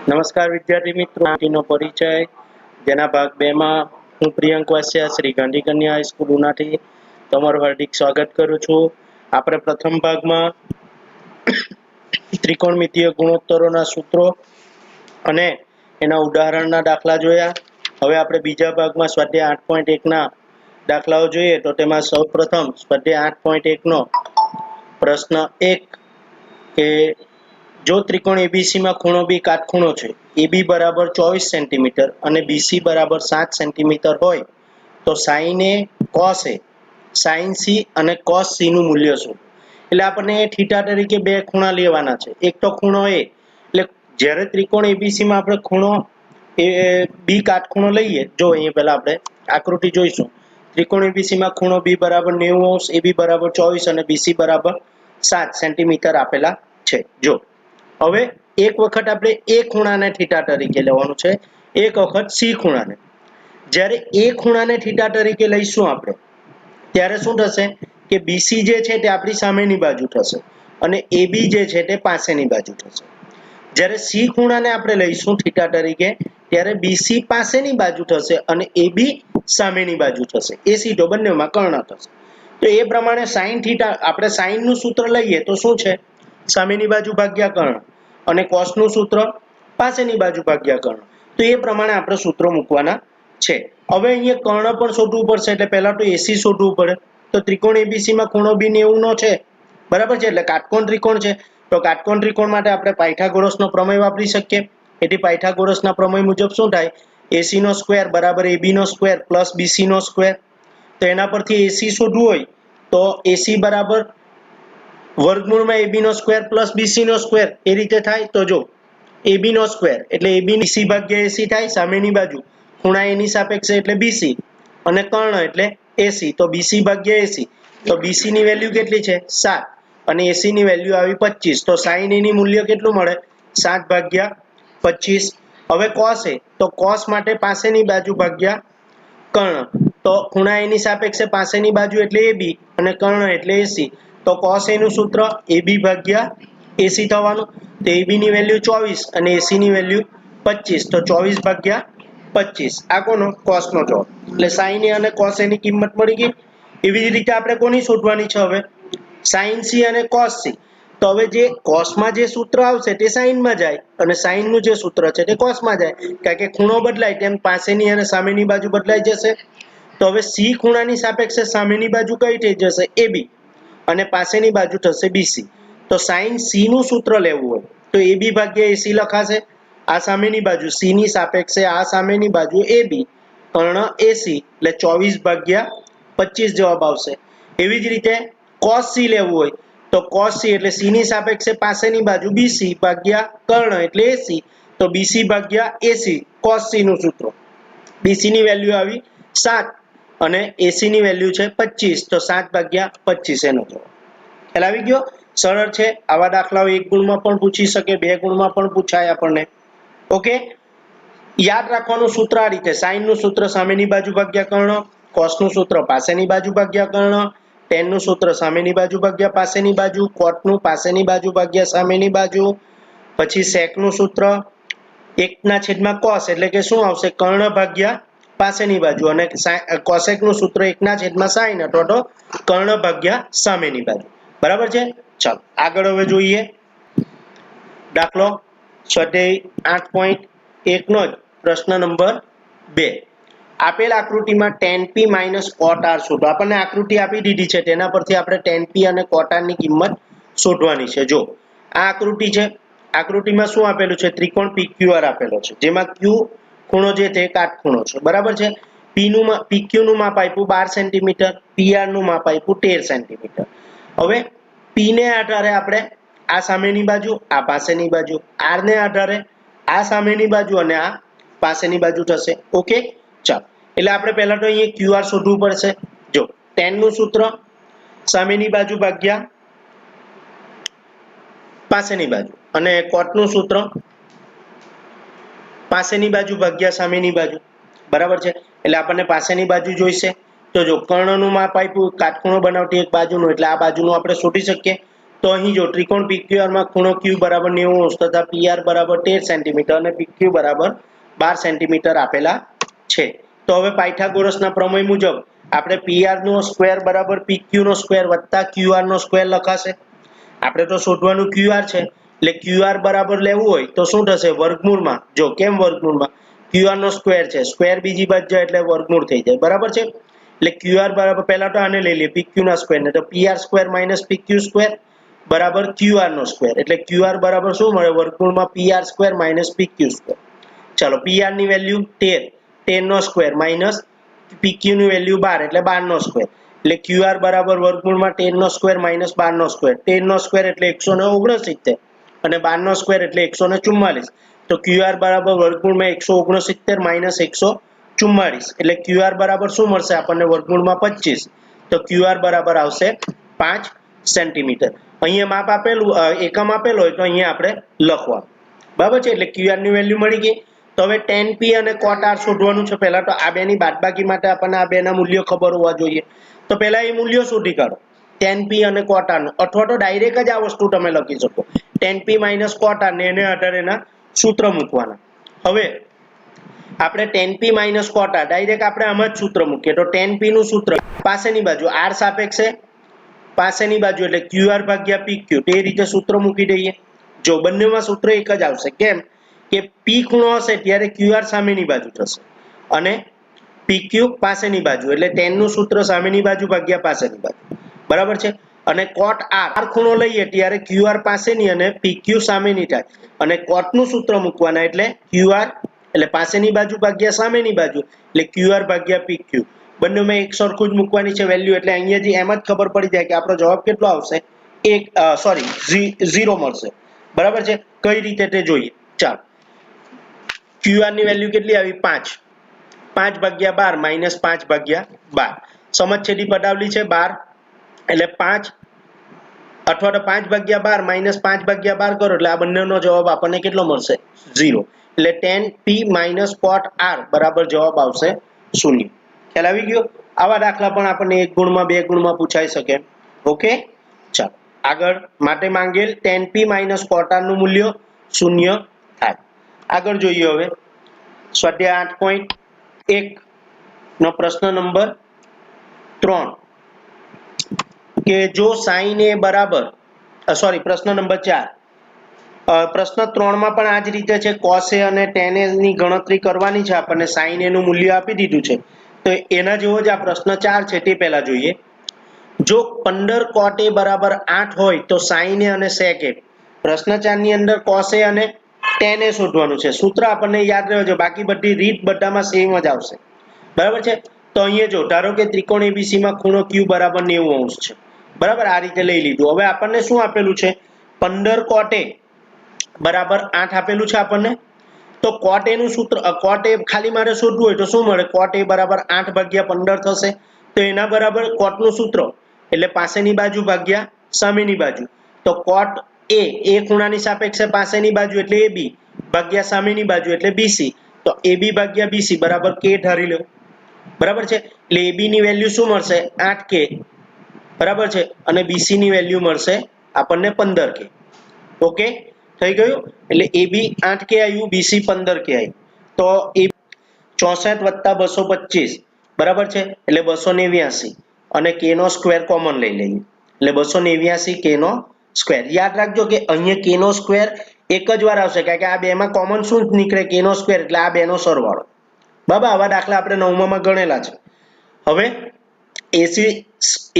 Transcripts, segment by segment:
નમસ્કાર વિદ્યાર્થી મિત્રો, નો પરિચય જેના ભાગ 2 માં હું પ્રિયંક વાસિયા શ્રી ગાંધી કન્યા હાઈસ્કૂલ ઉનાથી તમારું હાર્દિક સ્વાગત કરું છું। આપણે પ્રથમ ભાગમાં ત્રિકોણમિતીય ગુણોત્તરોના સૂત્રો અને એના ઉદાહરણના દાખલા જોયા। હવે આપણે બીજા ભાગમાં સ્વાધ્યાય 8.1 ના દાખલાઓ જોઈએ તો તેમાં સૌપ્રથમ સ્વાધ્યાય 8.1 નો પ્રશ્ન 1 કે जो त्रिकोण एबीसी में खूणो बी काटखूणो है, एबी बराबर 24 सेंटीमीटर और बीसी बराबर 7 सेंटीमीटर होय तो sign A cos A sign सी और कॉस सी નું મૂલ્ય શું? એટલે આપણને થીટા તરીકે બે ખૂણા લેવાના છે। એક તો ખૂણો એ, એટલે જ્યારે ત્રિકોણ એબીસી માં આપણે ખૂણો એ બી કાટખૂણો લઈએ, જો અહીંયા પહેલા આપણે આકૃતિ જોઈશું। ત્રિકોણ એબીસી માં ખૂણો બી બરાબર 90 અંશ, એબી બરાબર 24 અને બીસી બરાબર 7 સેન્ટીમીટર આપેલા છે। જો હવે એક વખત આપણે એ ખૂણાને થીટા તરીકે લેવાનું છે, એક વખત સી ખૂણાને। જ્યારે એ ખૂણાને થીટા તરીકે લઈશું આપણે ત્યારે શું થશે કે બીસી જે છે તે આપણી સામેની બાજુ થશે અને એબી જે છે તે પાસેની બાજુ થશે। જ્યારે સી ખૂણાને આપણે લઈશું થીટા તરીકે ત્યારે બીસી પાસેની બાજુ થશે અને એબી સામેની બાજુ થશે। એ સીધો બંનેમાં કર્ણ થશે। તો એ પ્રમાણે સાઈન થીટા, આપણે સાઈનનું સૂત્ર લઈએ તો શું છે? સામેની બાજુ ભાગ્યા કર્ણ અને કોસ નું સૂત્ર પાસેની બાજુ ભાગ્યા કર્ણ। તો એ પ્રમાણે આપણે સૂત્રો મૂકવાના છે। હવે અહીંયા કર્ણ પણ શોધવું પડશે, એટલે પહેલા તો એસી શોધવું પડે। તો ત્રિકોણ એબીસી માં ખૂણો બી 90 નો છે, બરાબર છે, એટલે કાટકોણ ત્રિકોણ છે। તો કાટકોણ ત્રિકોણ માટે આપણે પાયથાગોરસનો પ્રમેય વાપરી શકીએ। એટલે પાયથાગોરસના પ્રમેય મુજબ શું થાય? એસી નો સ્ક્વેર બરાબર એબી નો સ્ક્વેર પ્લસ બીસી નો સ્ક્વેર। તો એના પરથી એસી શોધવું હોય તો એસી બરાબર વર્ગમૂળમાં એબી નો સ્ક્વેર પ્લસ બીસી નો સ્ક્વેર, એ રીતે થાય। તો જો એબી નો સ્ક્વેર એટલે એબી બીસી ભાગ્યા એસી થાય, સામેની બાજુ ખૂણા એની સાપેક્ષે એટલે બીસી અને કર્ણ એટલે એસી, તો બીસી ભાગ્યા એસી, તો બીસી ની વેલ્યુ કેટલી છે? 7 અને એસી ની વેલ્યુ આવી 25, તો સાઈન એ ની મૂલ્ય કેટલું મળે? 7 ભાગ્યા 25। હવે કોસ એ, તો કોસ માટે પાસેની બાજુ ભાગ્યા કર્ણ, તો ખૂણા એની સાપેક્ષે પાસેની બાજુ એટલે એબી અને કર્ણ એટલે એસી, તો કોસ એ નું સૂત્ર એબી ભાગ્યા એસી થવાનું। તો એબી ની વેલ્યુ 24 અને એસી ની વેલ્યુ 25, તો 24 ભાગ્યા 25 આ કોનો? કોસ નો જવાબ। એટલે સાઈન એ અને કોસ એ ની કિંમત મળી ગઈ। એવી જ રીતે આપણે કોની શોધવાની છે? હવે સાઈન સી અને કોસ સી। તો હવે જે કોસમાં જે સૂત્ર આવશે તે સાઈનમાં જાય અને સાઈનનું જે સૂત્ર છે તે કોસમાં જાય, કારણ કે ખૂણો બદલાય તેમ પાસેની અને સામેની બાજુ બદલાઈ જશે। તો હવે સી ખૂણાની સાપેક્ષે સામેની બાજુ કઈ થઈ જશે? એબી અને પાસેની બાજુ થશે બીસી। તો સાઈન સી નું સૂત્ર લેવું હોય તો એબી ભાગ્યા એસી લખાશે, આ સામેની બાજુ સી ની સાપેક્ષે આ સામેની બાજુ એબી કર્ણ એસી, એટલે 24 ભાગ્યા 25 જવાબ આવશે। એવી જ રીતે કોસ સી લેવું હોય તો કોસ સી એટલે સી ની સાપેક્ષે પાસેની બાજુ બીસી ભાગ્યા કર્ણ એટલે એસી, તો બીસી ભાગ્યા એસી કોસ સી નું સૂત્ર, બીસી ની વેલ્યુ આવી 7 અને એસી ની વેલ્યુ છે 25, તો 7 ભાગ્યા 25 એનો જવાબ। ખ્યાલ આવી ગયો? સરળ છે। આવા દાખલાઓ એક ગુણમાં પણ પૂછી શકે, બે ગુણમાં પણ પૂછાય આપણને। ઓકે, યાદ રાખવાનું સૂત્ર આ રીતે: સાઈન નું સૂત્ર સામેની બાજુ ભાગ્યા કર્ણ, કોસ નું સૂત્ર પાસેની બાજુ ભાગ્યા કર્ણ, ટેન નું સૂત્ર સામેની બાજુ ભાગ્યા પાસેની બાજુ, કોટ નું પાસેની બાજુ ભાગ્યા સામેની બાજુ, પછી સેક નું સૂત્ર 1/, કોસ એટલે કે શું આવશે? કર્ણ ભાગ્યા પાસેની બાજુ, અને કોસેક નું સૂત્ર 1/, સાઈન અથવા તો કર્ણ ભાગ્યા સામેની બાજુ। બરાબર છે? ચાલો આગળ હવે જોઈએ દાખલો સ્વાધ્યાય 8.1 નો જ પ્રશ્ન નંબર 2। આપેલ આકૃતિમાં tan p - cot r શોધો। આપણને આકૃતિ આપી દીધી છે, તેના પરથી આપણે tan p અને cot r ની કિંમત શોધવાની છે। જો આ આકૃતિ છે, આકૃતિમાં શું આપેલું છે? ત્રિકોણ PQR આપેલો છે, જેમાં Q ખૂણો જે છે કાટખૂણો છે, બરાબર છે। PQ નું માપ આપ્યું 12 સેન્ટીમીટર, PR નું માપ આપ્યું 13 સેન્ટીમીટર। હવે P ને આધારે આપણે આ સામેની બાજુ, આ પાસેની બાજુ, R ને આધારે આ સામેની બાજુ અને આ પાસેની બાજુ થશે। ઓકે, ચાલો એટલે આપણે પહેલા તો અહીંયા QR શોધવું પડશે। જો tan નું સૂત્ર સામેની બાજુ ભાગ્યા પાસેની બાજુ અને cot નું સૂત્ર પાસેની બાજુ ભાગ્યા સામેની બાજુ, બરાબર છે। એટલે આપણને પાસેની બાજુ જોઈશે। તો જો કર્ણનું માપ આપ્યું કાટખૂણો બનાવતી એક બાજુનું, એટલે આ બાજુનું આપણે શોધી શકીએ। તો અહીં જો ત્રિકોણ PQR માં ખૂણો Q બરાબર 90 તથા PR બરાબર 13 સેન્ટીમીટર અને PQ બરાબર 12 સેન્ટીમીટર આપેલા છે. તો હવે પાયથાગોરસના પ્રમેય મુજબ આપણે PR નો સ્ક્વેર બરાબર PQ નો સ્ક્વેર વત્તા QR નો સ્ક્વેર લખાશે. આપણે તો શોધવાનું QR છે એટલે QR બરાબર લેવું હોય તો શું થશે વર્ગમૂળમાં, જો કેમ વર્ગમૂળમાં, QR નો સ્ક્વેર છે, સ્ક્વેર બીજી બાજુ જાય એટલે વર્ગમૂળ થઈ જાય, બરાબર છે. એટલે QR બરાબર પહેલા તો આને લઈ લઈએ PQ ના સ્ક્વેર ને, તો PR square minus PQ square બરાબર QR નો સ્ક્વેર, એટલે QR બરાબર શું મળે વર્ગમૂળમાં PR square minus PQ square. ચાલો PR ની વેલ્યુ 13 નો સ્ક્વેર માઈનસ PQ ની વેલ્યુ 12 એટલે 12 નો સ્ક્વેર, એટલે QR બરાબર વર્ગમૂળમાં 13 નો સ્ક્વેર માઈનસ 12 નો સ્ક્વેર, 13 નો સ્ક્વેર એટલે 169 અને 12 નો સ્ક્વેર એટલે 144, તો QR બરાબર વર્ગમૂળમાં 169 માઈનસ 144 એટલે QR બરાબર શું મળશે આપણને વર્ગમૂળમાં 25, તો QR બરાબર આવશે 5 સેન્ટીમીટર. અહીંયા માપ આપેલું એકમ આપેલો હોય તો અહીંયા આપણે લખવાનું, બરાબર છે. એટલે QR ની વેલ્યુ મળી ગઈ. તો હવે tan P અને cot R શોધવાનું છે. પહેલા તો આ બેની બાદબાકી માટે આપણને આ બેના મૂલ્યો ખબર હોવા જોઈએ. તો પહેલા એ મૂલ્યો શોધી કાઢો tan P અને cot R નો, અથવા તો ડાયરેક્ટ જ આ વસ્તુ તમે લખી શકો tan P minus cot R ને એને આધારે એના સૂત્ર મૂકવાના. હવે આપણે tan P minus cot R direct આપણે આમાં જ સૂત્ર મૂકીએ તો tan P નું સૂત્ર પાસેની બાજુ R સાપેક્ષે પાસેની બાજુ એટલે QR ભાગ્યા PQ, તે રીતે સૂત્ર મૂકી દઈએ. જો બંનેમાં સૂત્ર એક જ આવશે, કેમ કે P ખૂણો હશે ત્યારે QR સામેની બાજુ થશે અને PQ પાસેની બાજુ, એટલે tan નું સૂત્ર સામેની બાજુ ભાગ્યા પાસેની બાજુ, બરાબર છે. અને cot R ખૂણો લઈએ ત્યારે QR પાસેની અને PQ સામેની થાય, અને cot નું સૂત્ર મૂકવાના એટલે QR એટલે પાસેની બાજુ ભાગ્યા સામેની બાજુ એટલે QR ભાગ્યા PQ, બંનેમાં એક સરખું જ મૂકવાની છે વેલ્યુ. એટલે અહીંયાથી એમ જ ખબર પડી જાય કે આપણો જવાબ કેટલો આવશે, 0 મળશે, બરાબર છે. કઈ રીતે તે જોઈએ. ચાલો, QR ની વેલ્યુ કેટલી આવી 5, 5 ભાગ્યા 12 માઈનસ 5 ભાગ્યા 12, સમજછેદી પટાવલી છે 12 એટલે 5 અથવા તો 5 ભાગ્યા 12 માઈનસ 5 ભાગ્યા 12 કરો એટલે આ બંનેનો જવાબ આપણને કેટલો મળશે 0, એટલે tan P minus cot R બરાબર જવાબ આવશે 0. ખ્યાલ આવી ગયો. આવા દાખલા પણ આપણને 1 ગુણમાં 2 ગુણમાં પૂછાઈ શકે. ઓકે, ચાલો આગળ. માટે માંગેલ tan P minus cot R નું મૂલ્ય 0 થાય. આગળ જોઈએ હવે સ્વાધ્યાય 8.1 નો પ્રશ્ન નંબર 3 કે જો sin A બરાબર પ્રશ્ન નંબર 4. પ્રશ્ન 3 માં પણ આ જ રીતે છે, cos A અને tan A ની ગણતરી કરવાની છે આપણને. sin A નું મૂલ્ય આપી દીધું છે તો એના જેવો જ આ પ્રશ્ન 4 છે તે પહેલા જોઈએ. જો 15 cot A બરાબર 8 હોય તો sin A અને sec A. પ્રશ્ન 4 ની અંદર cos A અને tan A શોધવાનું છે. સૂત્ર આપણને યાદ રહેજો, બાકી બધી રીત બધામાં સેમ જ આવશે, બરાબર છે. તો અહીંયા જો ધારો કે ત્રિકોણ ABC માં ખૂણો Q બરાબર 90° છે, બરાબર. આ રીતે લઈ લીધું. હવે આપણને શું આપેલું છે 15 cot A બરાબર 8 આપેલું છે આપણને. તો cot A નું સૂત્ર, cot A ખાલી મારે શોધવું હોય તો શું મળે, cot A બરાબર 8 ભાગ્યા 15 થશે. તો એના બરાબર cot નું સૂત્ર એટલે પાસેની બાજુ ભાગ્યા સામેની બાજુ. તો cot A એ ખૂણાની સાપેક્ષે પાસેની બાજુ એટલે AB ભાગ્યા સામેની બાજુ એટલે BC. તો AB ભાગ્યા BC બરાબર K ધારી લો, બરાબર છે. એટલે AB ની વેલ્યુ શું મળશે 8K, બરાબર છે. અને BC ની વેલ્યુ મળશે આપણને 15K. ઓકે, થઈ ગયું. એટલે AB 8K આવ્યું, BC 15K આવ્યું. તો AB 64 + 225 બરાબર છે, એટલે 289 અને K નો સ્ક્વેર કોમન લઈ લઈએ એટલે 289 K નો સ્ક્વેર. યાદ રાખજો કે અહીંયા K નો સ્ક્વેર એક જ વાર આવશે, કારણ કે આ બેમાં કોમન શું નીકળે, K નો સ્ક્વેર એટલે આ બેનો સરવાળો. બાબા આવા દાખલા આપણે 9મા માં ગણેલા છે. હવે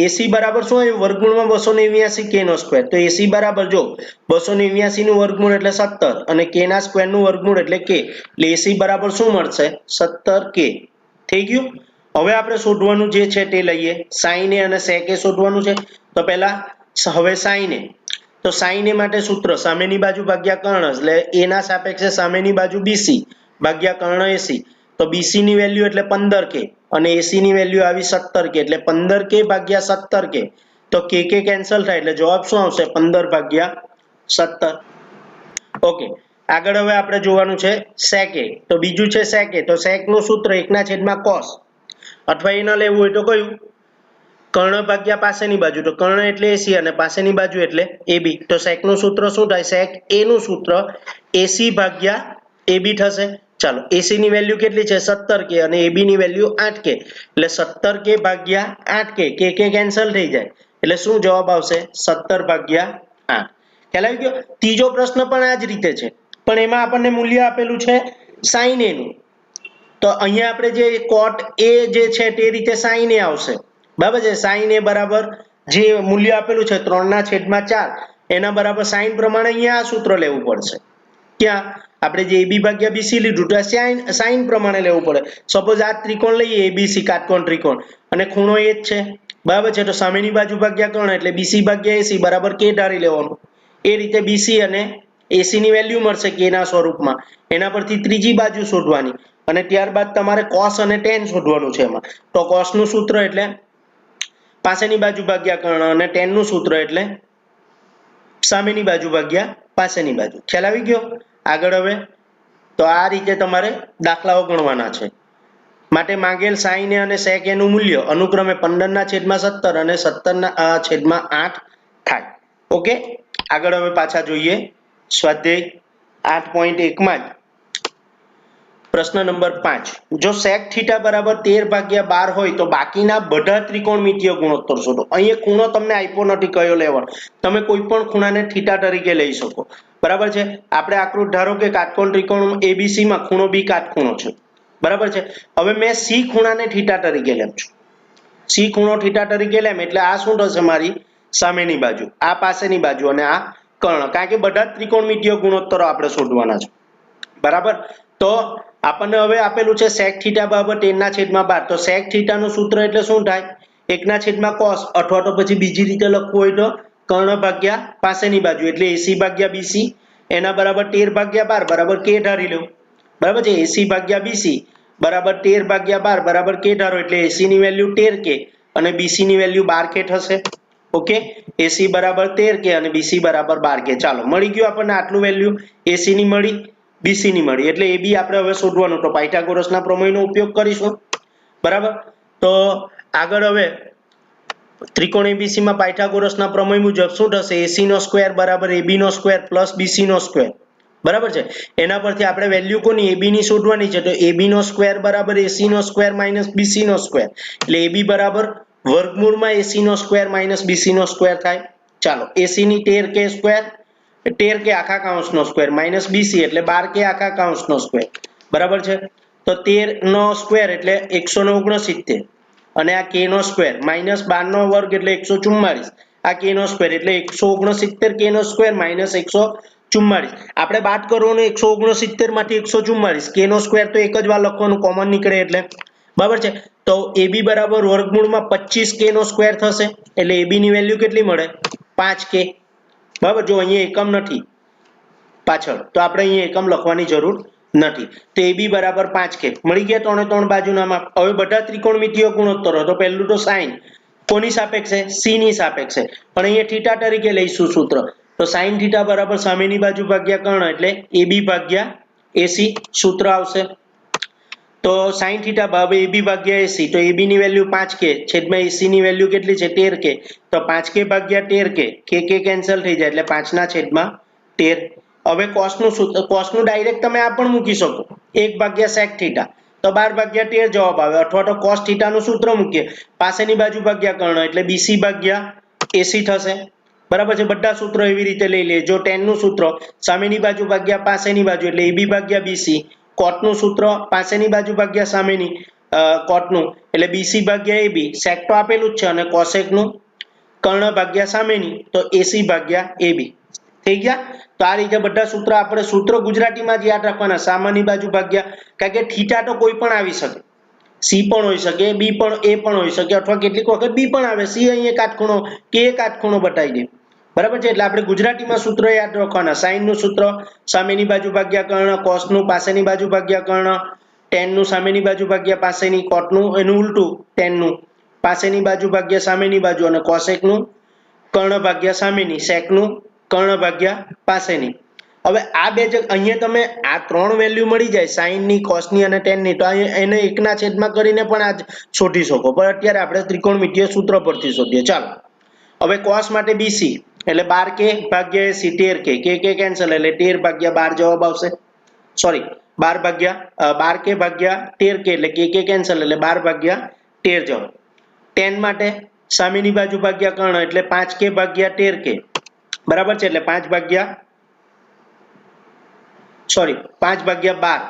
AC બરાબર શું આવ્યું વર્ગમૂળમાં 289 K નો સ્ક્વેર. તો AC બરાબર જો 289 નું વર્ગમૂળ એટલે 17 અને K ના સ્ક્વેર નું વર્ગમૂળ એટલે K, એટલે AC બરાબર શું મળશે 17K. થઈ ગયું. હવે આપણે શોધવાનું જે છે તે લઈએ, sin A અને sec A શોધવાનું છે. તો પહેલા હવે sin A, તો sin A માટે સૂત્ર સામેની બાજુ ભાગ્યા કર્ણ, એટલે A ના સાપેક્ષે સામેની બાજુ BC ભાગ્યા કર્ણ AC. તો BC ની વેલ્યુ એટલે 15K અને AC ની વેલ્યુ આવી 17K, એટલે 15K ભાગ્યા 17K. તો K કેન્સલ થાય એટલે જવાબ શું આવશે 15/17. ઓકે, આગળ હવે આપણે જોવાનું છે sec A. તો બીજું છે sec A. તો sec નું સૂત્ર 1/cos, અથવા એ ન લેવું હોય તો કયું કર્ણ ભાગ્યા પાસેની બાજુ, તો કર્ણ એટલે એસી અને પાસેની બાજુ એટલે એબી. તો sec નું સૂત્ર શું થાય? sec a નું સૂત્ર એસી ભાગ્યા એબી થશે. ચાલો, એસી ની વેલ્યુ કેટલી છે? 17k અને એબી ની વેલ્યુ 8k, એટલે 17k ભાગ્યા 8k, કે કેન્સલ થઈ જાય એટલે શું જવાબ આવશે? 17 ભાગ્યા 8. ખ્યાલ આવી ગયો? ત્રીજો પ્રશ્ન પણ આ જ રીતે છે, પણ એમાં આપણને મૂલ્ય આપેલું છે sin a નું. તો અહીંયા આપણે જે cot a જે છે તે રીતે sin a આવશે. બરાબર છે? sin a બરાબર જે મૂલ્ય આપેલું છે 3/4 એના બરાબર sin પ્રમાણે અહીંયા આ સૂત્ર લેવું પડશે. ક્યાં? આપણે જે AB ભાગ્યા BC લીધું તો sin પ્રમાણે લેવું પડે. સપોઝ આ ત્રિકોણ લઈએ ABC કાટકોણ ત્રિકોણ અને ખૂણો એ જ છે. બરાબર છે? તો સામેની બાજુ ભાગ્યા કર્ણ એટલે BC ભાગ્યા AC બરાબર k ધારી લેવાનું. એ રીતે BC અને AC ની વેલ્યુ મળશે k ના સ્વરૂપમાં. એના પરથી ત્રીજી બાજુ શોધવાની અને ત્યારબાદ તમારે cos અને tan શોધવાનું છે એમાં. તો cos નું સૂત્ર એટલે પાસેની બાજુ ભાગ્યા કર્ણ અને tan નું સૂત્ર એટલે સામેની બાજુ ભાગ્યા પાસેની બાજુ. ખ્યાલ આવી ગયો? આગળ હવે તો આ રીતે તમારે દાખલાઓ ગણવાના છે. માટે માંગેલ sin a અને sec a નું મૂલ્ય અનુક્રમે 15/17 અને 17/8 થાય. ઓકે, આગળ હવે પાછા જોઈએ સ્વાધ્યાય 8.1 માં જ પ્રશ્ન નંબર 5. જો sec θ બરાબર 13/12 હોય તો બાકીના બધા ત્રિકોણમિતીય ગુણોત્તર શોધો. અહીંયા ખૂણો તમને આપ્યો નથી કયો લેવાનો, તમે કોઈ પણ ખૂણાને θ તરીકે લઈ શકો. બરાબર છે? આપણે આકૃતિ ધારો કે કાટકોણ ત્રિકોણ ABC માં ખૂણો B કાટખૂણો છે. બરાબર છે? હવે મેં C ખૂણાને θ તરીકે લેમ છું. C ખૂણો θ તરીકે લેમ એટલે આ શું થશે? મારી સામેની બાજુ, આ પાસેની બાજુ અને આ કર્ણ, કારણ કે બધા ત્રિકોણમિતીય ગુણોત્તરો આપણે શોધવાના છે. બરાબર? તો આપણને હવે આપેલું છે sec θ બરાબર 13/12. તો sec θ નું સૂત્ર એટલે શું થાય? 1/cos, અથવા તો પછી બીજી રીતે લખવું હોય તો કર્ણ ભાગ્યા પાસેની બાજુ એટલે AC ભાગ્યા BC એના બરાબર 13/12 બરાબર k ધારી લો. બરાબર છે? AC ભાગ્યા BC બરાબર 13/12 બરાબર k ધારો એટલે AC ની વેલ્યુ 13k અને BC ની વેલ્યુ 12k થશે. ઓકે, AC બરાબર 13k અને BC બરાબર 12k. ચાલો, મળી ગયું આપણને આટલું વેલ્યુ. AC ની મળી, BC ની મળી, એટલે AB આપણે હવે શોધવાનું. તો પાયથાગોરસના પ્રમેયનો ઉપયોગ કરીશું. બરાબર? તો આગળ હવે ત્રિકોણ ABC માં પાયથાગોરસના પ્રમેય મુજબ શું થશે? AC નો સ્ક્વેર બરાબર AB નો સ્ક્વેર પ્લસ BC નો સ્ક્વેર. બરાબર છે? એના પરથી આપણે વેલ્યુ કોની? AB ની શોધવાની છે. તો AB નો સ્ક્વેર બરાબર AC નો સ્ક્વેર માઇનસ BC નો સ્ક્વેર, એટલે AB બરાબર વર્ગમૂળમાં AC નો સ્ક્વેર માઇનસ BC નો સ્ક્વેર થાય. ચાલો, AC ની 13k સ્ક્વેર, 13k આખા કૌંસનો સ્ક્વેર માઇનસ BC એટલે 12k આખા કૌંસનો સ્ક્વેર. બરાબર છે? તો 13 નો સ્ક્વેર એટલે 169 અને આ k નો સ્ક્વેર માઇનસ 12 નો વર્ગ એટલે 144, આ k નો સ્ક્વેર એટલે 169 k નો સ્ક્વેર માઇનસ 144. આપણે બાદ કરવાનું 169 માંથી 144, k નો સ્ક્વેર તો એક જ વાર લખવાનું, કોમન નીકળે એટલે. બરાબર છે? તો AB બરાબર વર્ગમૂળમાં 25k નો સ્ક્વેર થશે એટલે AB ની વેલ્યુ કેટલી મળે? 5k. બરાબર? જો અહીંયા એકમ નથી પાછળ તો આપણે અહીંયા એકમ લખવાની જરૂર નથી. તો AB બરાબર 5k મળી ગયા. 3 3 બાજુના માપ. હવે બધા ત્રિકોણમિતીય ગુણોત્તરો, તો પહેલું તો sin કોની સાપેક્ષે? C ની સાપેક્ષે, પણ અહીંયા θ તરીકે લઈશું સૂત્ર. તો sin θ બરાબર સામેની બાજુ ભાગ્યા કર્ણ એટલે AB ભાગ્યા AC સૂત્ર આવશે. તો sin θ બરાબર AB ભાગ્યા AC, તો AB ની વેલ્યુ 5k છેદમાં AC ની વેલ્યુ કેટલી છે? 13k. તો 5k ભાગ્યા 13k, k કેન્સલ થઈ જાય એટલે 5/13. હવે cos નું સૂત્ર, cos નું ડાયરેક્ટ તમે આ પણ મૂકી શકો, 1/sec θ, તો 12/13 જવાબ આવે. અથવા તો cos θ નું સૂત્ર મૂકીએ, પાસેની બાજુ ભાગ્યા કર્ણ એટલે BC ભાગ્યા AC થશે. બરાબર છે? બધા સૂત્રો એવી રીતે લઈ લઈએ. જો tan નું સૂત્ર સામેની બાજુ ભાગ્યા પાસેની બાજુ એટલે AB ભાગ્યા BC, cot નું સૂત્ર પાસેની બાજુ ભાગ્યા સામેની cot નું એટલે BC ભાગ્યા AB, sec તો આપેલું જ છે અને cosec નું કર્ણ ભાગ્યા સામેની તો AC ભાગ્યા AB. થઈ ગયા? તો આ રીતે બધા સૂત્ર આપણે સૂત્ર ગુજરાતીમાં જ યાદ રાખવાના. સામાની બાજુ ભાગ્યા, કારણ કે θ તો કોઈ પણ આવી શકે, C પણ હોઈ શકે, B પણ, A પણ હોઈ શકે, અથવા કેટલીક વખત B પણ આવે. C અહીંયા કાટખૂણો, K કાટખૂણો બતાવી દે. બરાબર છે? એટલે આપણે ગુજરાતીમાં સૂત્ર યાદ રાખવાના. sin નું સૂત્ર સામેની બાજુ ભાગ્યા કર્ણ, cos નું પાસેની બાજુ ભાગ્યા કર્ણ, tan નું સામેની બાજુ ભાગ્યા પાસેની, cot નું એનું ઉલટું tan નું પાસેની બાજુ ભાગ્યા સામેની બાજુ અને cosec નું કર્ણ ભાગ્યા સામેની, sec નું કર્ણ ભાગ્યા પાસેની. હવે આ બે અહીંયા તમે આ ત્રણ વેલ્યુ મળી જાય sin ની cos ની અને tan ની, તો એને એકના છેદમાં કરીને પણ આ શોધી શકો, પણ અત્યારે આપણે ત્રિકોણમિતિય સૂત્ર પરથી શોધીએ. ચાલો હવે cos માટે BC એટલે 12k ભાગ્યા 80 13k, k કેન્સલ એટલે 13 ભાગ્યા 12 જવાબ આવશે. સોરી 12k ભાગ્યા 13k એટલે k કેન્સલ એટલે 12 ભાગ્યા 13 જવાબ. tan માટે સામેની બાજુ ભાગ્યા કર્ણ એટલે 5k ભાગ્યા 13k બરાબર છે, એટલે 5 ભાગ્યા 12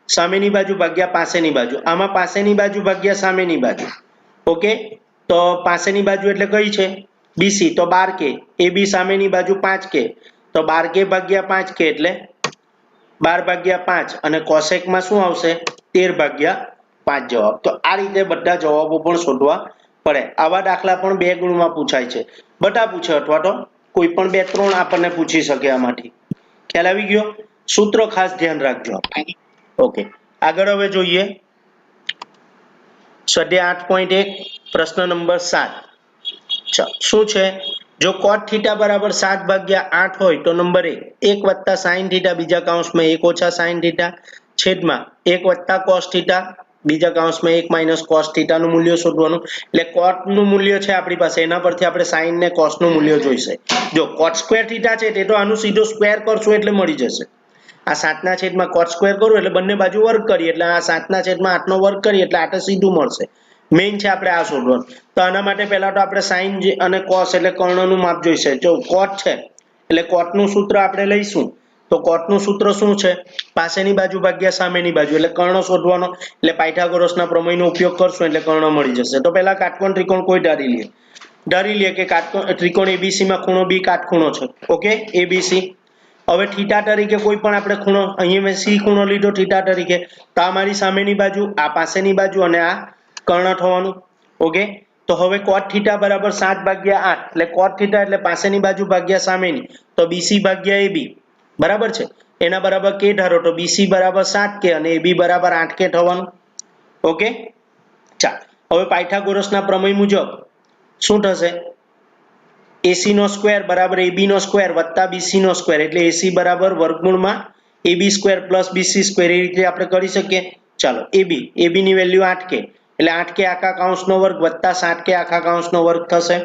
સામેની બાજુ ભાગ્યા પાસેની બાજુ, આમાં પાસેની બાજુ ભાગ્યા સામેની બાજુ. ઓકે, તો પાસેની બાજુ એટલે કઈ છે BC, તો 12k, AB સામેની બાજુ 5k, તો 12k ભાગ્યા 5k એટલે 12 ભાગ્યા 5 અને કોસેક માં શું આવશે 13 ભાગ્યા 5 જવાબ. તો આ રીતે બધા જવાબો પણ શોધવા પડે. આવા દાખલા પણ 2 ગુણમાં પૂછાય છે, બધા પૂછે અથવા તો કોઈ પણ 2-3 આપણને પૂછી શકે આમાંથી. ખ્યાલ આવી ગયો? સૂત્ર ખાસ ધ્યાન રાખજો. ઓકે, આગળ હવે જોઈએ સ્વાધ્યાય 8.1 પ્રશ્ન નંબર 7. શું છે? જો cot θ બરાબર 7 ભાગ્યા 8 હોય તો નંબર 1 વત્તા sin θ બીજા કૌંસમાં 1 ઓછા sin θ છેદમાં 1 વત્તા cos θ બીજા કૌંસમાં 1 માઇનસ cos θ નું મૂલ્ય શોધવાનું. એટલે cot નું મૂલ્ય છે આપણી પાસે, એના પરથી આપણે sin ને cos નું મૂલ્ય જોઈશે. જો cot સ્ક્વેર θ છે તે તો આનું સીધો સ્ક્વેર કરશું એટલે મળી જશે. આ 7 ના છેદમાં cot સ્ક્વેર કરું એટલે બંને બાજુ વર્ગ કરીએ એટલે આ 7 ના છેદમાં 8 નો વર્ગ કરીએ એટલે આ સીધું મળશે. મેઇન છે આપણે આ શોધવાનું. તો આના માટે પહેલા તો આપણે sin અને cos એટલે કર્ણનું માપ જોઈશે. જો cot છે એટલે cot નું સૂત્ર આપણે લઈશું. તો cot નું સૂત્ર શું છે? પાસેની બાજુ ભાગ્યા સામેની બાજુ, એટલે કર્ણ શોધવાનો. એટલે પાયથાગોરસના પ્રમેયનો ઉપયોગ કરશું એટલે કર્ણ મળી જશે. તો પહેલા કાટકોણ ત્રિકોણ કોઈ ધારી લઈએ કે ત્રિકોણ ABC માં ખૂણો B કાટખૂણો છે. Okay, ABC. હવે θ તરીકે કોઈ પણ આપણે ખૂણો, અહીંયા મેં C ખૂણો લીધો θ તરીકે, તો આ મારી સામેની બાજુ, આ પાસેની બાજુ અને આ કર્ણ થવાનું. ઓકે, તો હવે cot θ બરાબર 7 ભાગ્યા 8 એટલે cot θ એટલે પાસેની બાજુ ભાગ્યા સામેની, તો BC ભાગ્યા AB બરાબર છે. એના બરાબર k ધારો તો BC બરાબર 7k અને AB બરાબર 8k થવાનું. ઓકે, ચાલ હવે પાયથાગોરસના પ્રમેય મુજબ શું થશે? AC નો સ્ક્વેર બરાબર AB નો સ્ક્વેર વત્તા BC નો સ્ક્વેર, એટલે AC બરાબર વર્ગમૂળમાં AB square plus BC square, એ રીતે આપણે કરી શકીએ. ચાલો AB ની વેલ્યુ 8k એટલે 8k આખા કૌંસનો વર્ગ વત્તા 7k આખા કૌંસનો વર્ગ થશે.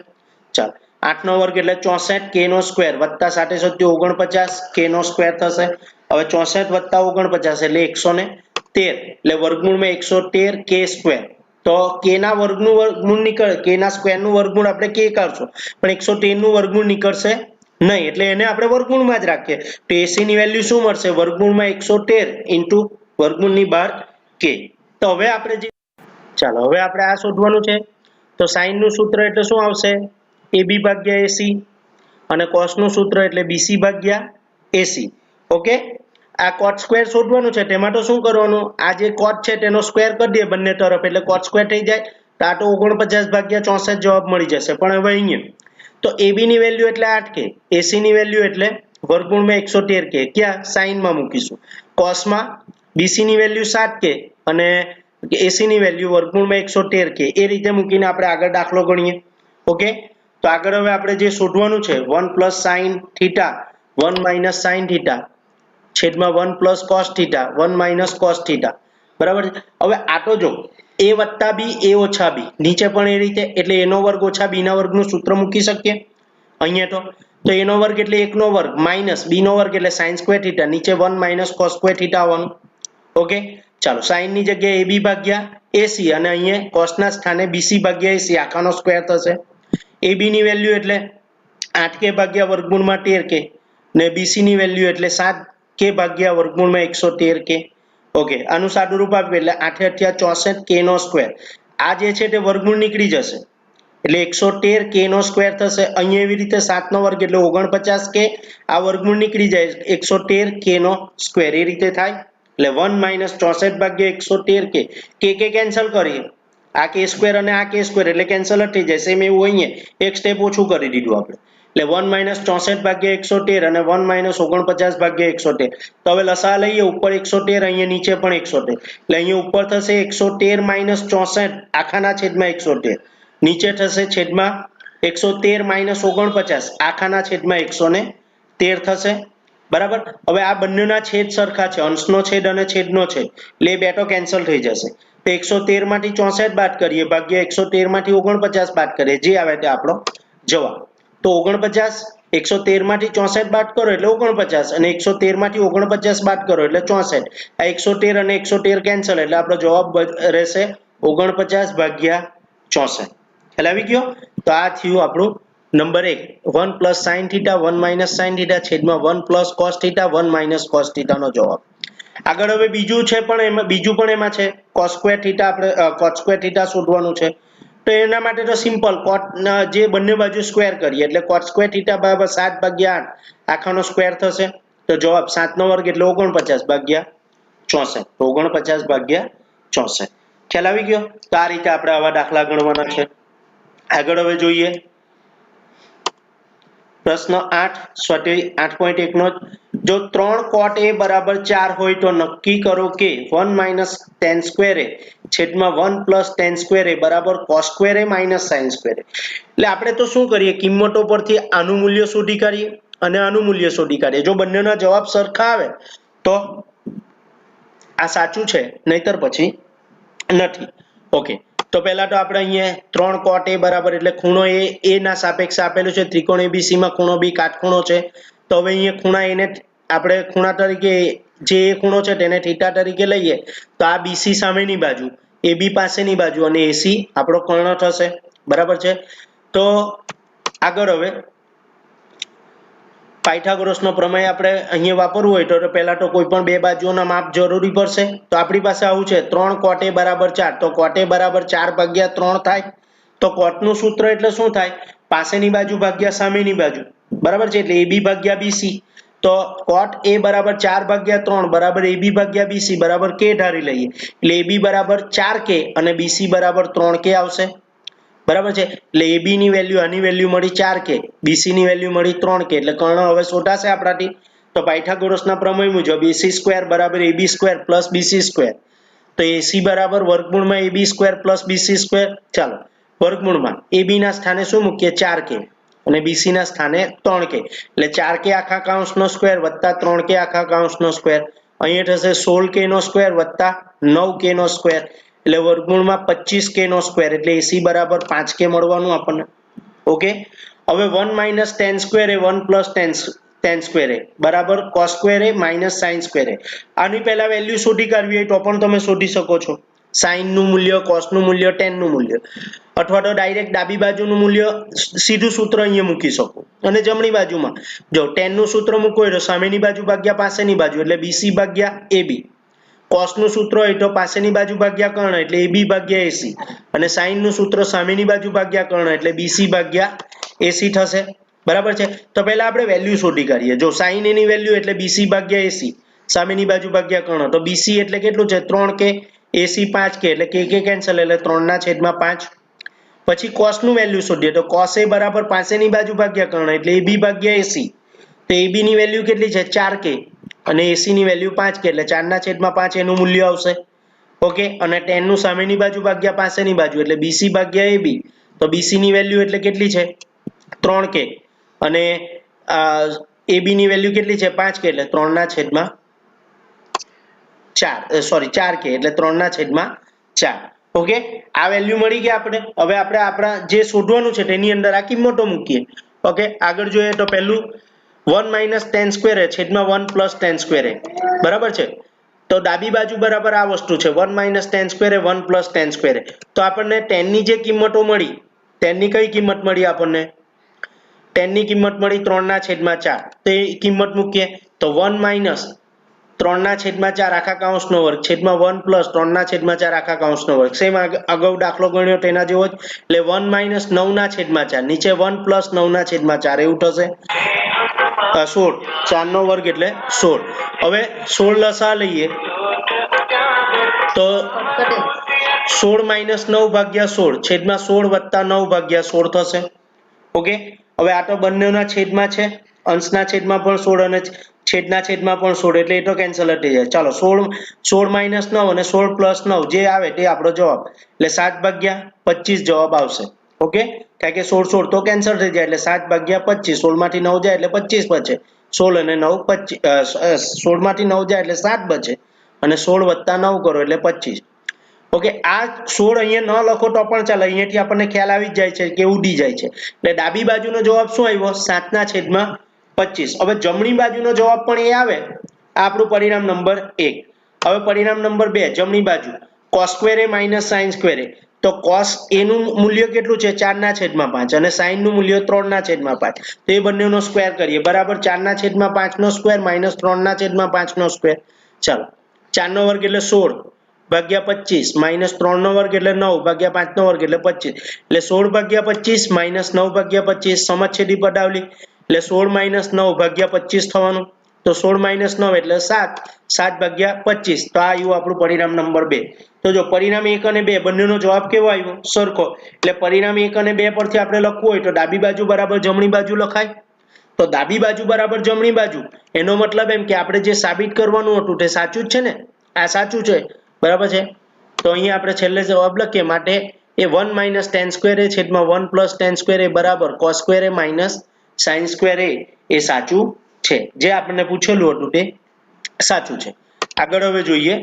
ચાલો 8 નો વર્ગ એટલે 64k નો સ્ક્વેર વત્તા 7 7 49 k નો સ્ક્વેર થશે. હવે 64 વત્તા 49 એટલે 113 એટલે વર્ગમૂળમાં 113 k સ્ક્વેર. તો k ના વર્ગનું વર્ગમૂળ નીકળે, k ના સ્ક્વેર નું વર્ગમૂળ આપણે k કાઢશું, પણ 113 નું વર્ગમૂળ નીકળશે નહીં, એટલે એને આપણે વર્ગમૂળમાં જ રાખીએ. તો AC ની વેલ્યુ શું મળશે? વર્ગમૂળમાં 113 ઇન્ટુ વર્ગમૂળની બહાર k. તો હવે આપણે જે ચાલો હવે આપણે આ શોધવાનું છે. તો sin નું સૂત્ર એટલે શું આવશે? AB ભાગ્યા AC અને cos નું સૂત્ર એટલે BC ભાગ્યા AC. ઓકે, આ cot સ્ક્વેર શોધવાનું છે. તેમાં તો શું કરવાનું? આ જે cot છે તેનો સ્ક્વેર કરી દઈએ બંને તરફ એટલે cot સ્ક્વેર થઈ જાય. તો આ તો 49 ભાગ્યા 64 જવાબ મળી જશે. પણ હવે અહીંયા તો AB ની વેલ્યુ એટલે 8k, AC ની વેલ્યુ એટલે વર્ગમૂળમાં 113k, ક્યાં sin માં મૂકીશું. cos માં BC ની વેલ્યુ 7k અને AC ની વેલ્યુ વર્ગમૂળમાં 113k, એ રીતે મૂકીને આપણે આગળ દાખલો ગણીએ. ઓકે, તો આગળ હવે આપણે જે શોધવાનું છે 1 plus sin θ 1 minus sin θ છેદમાં 1 plus cos θ 1 minus cos θ બરાબર છે. હવે આ તો જો a વત્તા b a ઓછા b, નીચે પણ એ રીતે, એટલે a નો વર્ગ ઓછા b ના વર્ગનું સૂત્ર મૂકી શકીએ અહીંયા. તો a નો વર્ગ એટલે 1 નો વર્ગ માઇનસ b નો વર્ગ એટલે sin સ્ક્વેર θ, નીચે 1 minus cos સ્ક્વેર θ આવવાનું. ઓકે, ચાલો sin ની જગ્યાએ AB ભાગ્યા AC અને અહીંયા cos ના સ્થાને BC ભાગ્યા AC આખાનો સ્ક્વેર થશે. AB ની વેલ્યુ એટલે 8k ભાગ્યા વર્ગમૂળમાં 13k ને BC ની વેલ્યુ એટલે 7k ભાગ્યા વર્ગમૂળમાં 113k. ઓકે, આનું સાદું રૂપ આપીએ એટલે 8 8 64k નો સ્ક્વેર. આ જે છે તે વર્ગમૂળ નીકળી જશે એટલે 113k નો સ્ક્વેર થશે. અહીંયા એવી રીતે 7 નો વર્ગ એટલે 49k, આ વર્ગમૂળ નીકળી જાય 113k નો સ્ક્વેર, એ રીતે થાય. એટલે 1 minus 64 ભાગ્યા 113k, k કેન્સલ કરીએ, આ k સ્ક્વેર અને આ k સ્ક્વેર એટલે કેન્સલ જ થઈ જાય. સેમ એવું અહીંયા એક સ્ટેપ ઓછું કરી દીધું આપણે, એટલે 1 minus 64 ભાગ્યા 113 અને 1 minus 49 ભાગ્યા 113. તો હવે લસા લઈએ, ઉપર 113 અહીંયા નીચે પણ 113, એટલે અહીંયા ઉપર થશે 113 minus 64 આખાના છેદમાં 113, નીચે થશે છેદમાં 113 minus 49 આખાના છેદમાં 113 થશે. બરાબર. હવે આ બંનેના છેદ સરખા છે, અંશનો છેદ અને છેદનો છેદ, એટલે એ બે તો કેન્સલ થઈ જશે. તો 113 માંથી 64 બાદ કરીએ ભાગ્યા 113 માંથી 49 બાદ કરીએ, જે આવે તે આપણો જવાબ. તો 49, 113 માંથી 64 બાદ કરો એટલે 49, અને 113 માંથી 49 બાદ કરો એટલે 64. આ 113 અને 113 કેન્સલ, એટલે આપણો જવાબ રહેશે 49 ભાગ્યા 64. ખ્યાલ આવી ગયો? તો આ થયું આપણું number 1, 1 plus sine theta 1 minus sine theta છેદમાં 1 plus cos theta 1 minus cos theta નો જવાબ. આગળ હવે બીજું છે, પણ એમાં છે કોસ સ્ક્વેર થીટા, આપણે કોસ સ્ક્વેર થીટા શોધવાનું છે. તો એના માટે તો સિમ્પલ કોટ જે બંને બાજુ સ્ક્વેર કરીએ એટલે કોટ સ્ક્વેર થીટા બરાબર 7 ભાગ્યા 8 આખાનો સ્ક્વેર થશે. તો જવાબ 7 નો વર્ગ એટલે 49 ભાગ્યા 64. તો 49 ભાગ્યા 64. ખ્યાલ આવી ગયો? તો આ રીતે આપણે આવા દાખલા ગણવાના છે. આગળ હવે જોઈએ પ્રશ્ન 8 સ્વાધ્યાય 8.1 નો. જો 3 cot a બરાબર 4 હોય તો નક્કી કરો કે 1 minus tan square a છેદમાં 1 plus tan square a બરાબર cos square a minus sin square a. એટલે આપણે તો શું કરીએ, કિંમતો પરથી આનું મૂલ્ય શોધી કાઢીએ અને આનું મૂલ્ય શોધી કાઢીએ. જો બંનેના જવાબ સરખા આવે તો આ સાચું છે, નહીતર પછી નથી. ઓકે, તો પહેલા તો આપણે અહીંયા 3 cot a બરાબર એટલે ખૂણો a ના સાપેક્ષે આપેલું છે. ત્રિકોણ ABC માં ખૂણો B કાટખૂણો છે. તો હવે અહીંયા ખૂણા a ને આપણે ખૂણા તરીકે, જે a ખૂણો છે તેને થીટા તરીકે લઈએ, તો આ BC સામેની બાજુ, AB પાસેની બાજુ અને AC આપણો કર્ણ થશે. બરાબર છે? તો આગળ હવે પાયથાગોરસનો પ્રમેય આપણે અહીંયા વાપરવું હોય તો પહેલા તો કોઈ પણ બે બાજુઓના માપ જરૂરી પડશે. તો આપણી પાસે આવું છે 3 cot a બરાબર 4, તો cot a બરાબર 4 ભાગ્યા 3 થાય. તો cot નું સૂત્ર એટલે શું થાય? પાસેની બાજુ ભાગ્યા સામેની બાજુ. બરાબર છે? એટલે AB ભાગ્યા BC. તો cot a બરાબર 4 ભાગ્યા 3 બરાબર AB ભાગ્યા BC બરાબર k ધારી લઈએ. એટલે AB બરાબર 4k અને BC બરાબર 3k આવશે. બરાબર છે? એટલે AB ની વેલ્યુ, આની વેલ્યુ મળી 4k, BC ની વેલ્યુ મળી 3k, એટલે કર્ણ હવે શોધાશે આપણાથી. તો પાયથાગોરસના પ્રમેય મુજબ AC સ્ક્વેર બરાબર AB square plus BC square. તો AC બરાબર વર્ગમૂળમાં AB square plus BC square. ચાલો વર્ગમૂળમાં AB ના સ્થાને શું મૂકીએ? 4k અને BC ના સ્થાને 3k. એટલે 4k આખા કૌંસનો સ્ક્વેર વત્તા 3k આખા કૌંસનો સ્ક્વેર. અહીંયા થશે 16k નો સ્ક્વેર વત્તા 9k નો સ્ક્વેર. એટલે વર્ગમૂળમાં 25k નો સ્ક્વેર, એટલે AC બરાબર 5k મળવાનું આપણને. ઓકે, હવે 1 minus tan square a 1 plus tan square a બરાબર cos square a minus sin square a. આની પહેલા વેલ્યુ શોધી કાઢવી હોય તો પણ તમે શોધી શકો છો. sin નું મૂલ્ય, cos નું મૂલ્ય, tan નું મૂલ્ય, અથવા તો ડાયરેક્ટ ડાબી બાજુનું મૂલ્ય સીધું સૂત્ર અહીંયા મૂકી શકો. અને જમણી બાજુમાં જો tan નું સૂત્ર મૂકવું હોય તો સામેની બાજુ ભાગ્યા પાસેની બાજુ એટલે BC ભાગ્યા AB. cos નું સૂત્ર હોય તો પાસેની બાજુ ભાગ્યા કર્ણ એટલે AB ભાગ્યા AC, અને sin નું સૂત્ર સામેની બાજુ ભાગ્યા કર્ણ એટલે BC ભાગ્યા AC થશે. બરાબર છે? તો પહેલા આપણે વેલ્યુ શોધી કાઢીએ. જો sin a ની વેલ્યુ એટલે BC ભાગ્યા AC, સામેની બાજુ ભાગ્યા કર્ણ, તો BC એટલે કેટલું છે? 3k, AC 5k એટલે k કેન્સલ એટલે 3/5. પછી cos નું વેલ્યુ શોધીએ તો cos a બરાબર પાસેની બાજુ ભાગ્યા કર્ણ એટલે AB ભાગ્યા AC. તો AB ની વેલ્યુ કેટલી છે? 4k અને AC ની વેલ્યુ 5k એટલે 4/5 એનું મૂલ્ય આવશે. ઓકે, અને tan નું સામેની બાજુ ભાગ્યા પાસેની બાજુ એટલે BC ભાગ્યા AB. તો BC ની વેલ્યુ એટલે કેટલી છે? 3k અને AB ની વેલ્યુ કેટલી છે? 5k એટલે 4k એટલે 3/4. ઓકે, આ વેલ્યુ મળી ગઈ આપણે. હવે આપણે આપણા જે શોધવાનું છે તેની અંદર આ કિંમતો મૂકીએ. ઓકે, આગળ જોઈએ તો પહેલું 1 minus tan square a છેદમાં 1 plus tan square a. બરાબર છે? તો ડાબી બાજુ બરાબર આ વસ્તુ છે 1 minus tan square a 1 plus tan square a. તો આપણને tan ની જે કિંમતો મળી, tan ની કઈ કિંમત મળી આપણને? tan ની કિંમત મળી 3/4. તો એ કિંમત મૂકીએ તો 1 minus 3/4 આખા કૌંસનો વર્ગ છેદમાં 1 plus 3/4 આખા કૌંસનો વર્ગ. સેમ અગાઉ દાખલો ગણ્યો તેના જેવો જ. એટલે 1 minus 9/4, નીચે 1 plus 9/4 એવું થશે. 16, 4 નો વર્ગ એટલે 16. હવે 16 લસા લઈએ તો 16 minus 9 ભાગ્યા 16 છેદમાં 16 વત્તા 9 ભાગ્યા 16 થશે. ઓકે, હવે આ તો બંનેના છેદમાં છે, અંશના છેદમાં પણ 16 અને છેદના છેદમાં પણ 16, એટલે એ તો કેન્સલ થઈ જાય. ચાલો 16 minus 9 અને 16 plus 9 જે આવે તે આપણો જવાબ, એટલે 7/25 જવાબ આવશે. ઓકે, કારણ કે 16 તો કેન્સલ થઈ જાય એટલે 7/25, 16 માંથી 9 જાય એટલે 25 બચે, 16 અને 9 25, 16 માંથી 9 જાય એટલે 7 બચે અને 16 વત્તા 9 કરો એટલે 25. ઓકે, આ 16 અહીંયા ન લખો તો પણ ચાલે, અહીંયાથી આપણને ખ્યાલ આવી જ જાય છે કે ઉડી જાય છે. એટલે ડાબી બાજુનો જવાબ શું આવ્યો? 7/25. હવે જમણી બાજુનો જવાબ પણ એ આવે. આ આપણું પરિણામ નંબર 1. હવે પરિણામ નંબર 2, જમણી બાજુ cos square a minus sin square a. તો cos a નું મૂલ્ય કેટલું છે? 4/5 અને sin નું મૂલ્ય 3/5. તો એ બંનેનો સ્ક્વેર કરીએ, બરાબર. 4/5 નો સ્ક્વેર માઇનસ 3/5 નો સ્ક્વેર. ચાલો, 4 નો વર્ગ એટલે 16 ભાગ્યા 25 માઇનસ 3 નો વર્ગ એટલે 9 ભાગ્યા 5 નો વર્ગ એટલે 25. એટલે 16/25 માઇનસ 9/25 સમછેદી પદાવલી એટલે 16 માઇનસ 9/25 થવાનું. તો 16 માઇનસ 9 એટલે 7, 7/25. તો આ આવ્યું આપણું પરિણામ નંબર 2. તો જો પરિણામ 1 અને 2 બંનેનો જવાબ કેવો આવ્યો? સરખો. એટલે પરિણામ 1 અને 2 પરથી આપણે લખવું હોય તો ડાબી બાજુ બરાબર જમણી બાજુ લખાય. તો ડાબી બાજુ બરાબર જમણી બાજુ, એનો મતલબ એમ કે આપણે જે સાબિત કરવાનું હતું તે સાચું જ છે ને? આ સાચું છે, બરાબર છે. તો અહીંયા આપણે છેલ્લે જવાબ લખીએ, માટે એ 1 - tan સ્ક્વેર a છેદમાં 1 + tan સ્ક્વેર a બરાબર cos square a minus sin square a એ સાચું છે. જે આપણને પૂછેલું હતું તે સાચું છે. આગળ હવે જોઈએ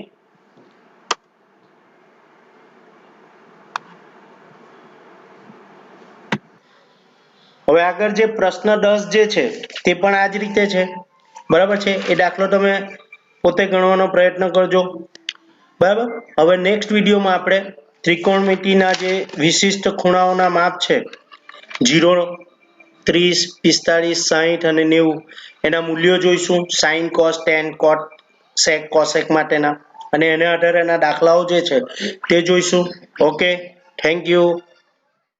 હવે આગળ જે પ્રશ્ન 10 જે છે તે પણ આ જ રીતે છે, બરાબર છે. એ દાખલો તમે પોતે ગણવાનો પ્રયત્ન કરજો, બરાબર. હવે નેક્સ્ટ વિડીયોમાં આપણે ત્રિકોણમિતિના જે વિશિષ્ટ ખૂણાઓના માપ છે 0, 30, 45, 60 અને 90 એના મૂલ્યો જોઈશું. sin, cos, tan, cot, sec, cosec માટેના, અને એના આધારે એના દાખલાઓ જે છે તે જોઈશું. Okay, thank you.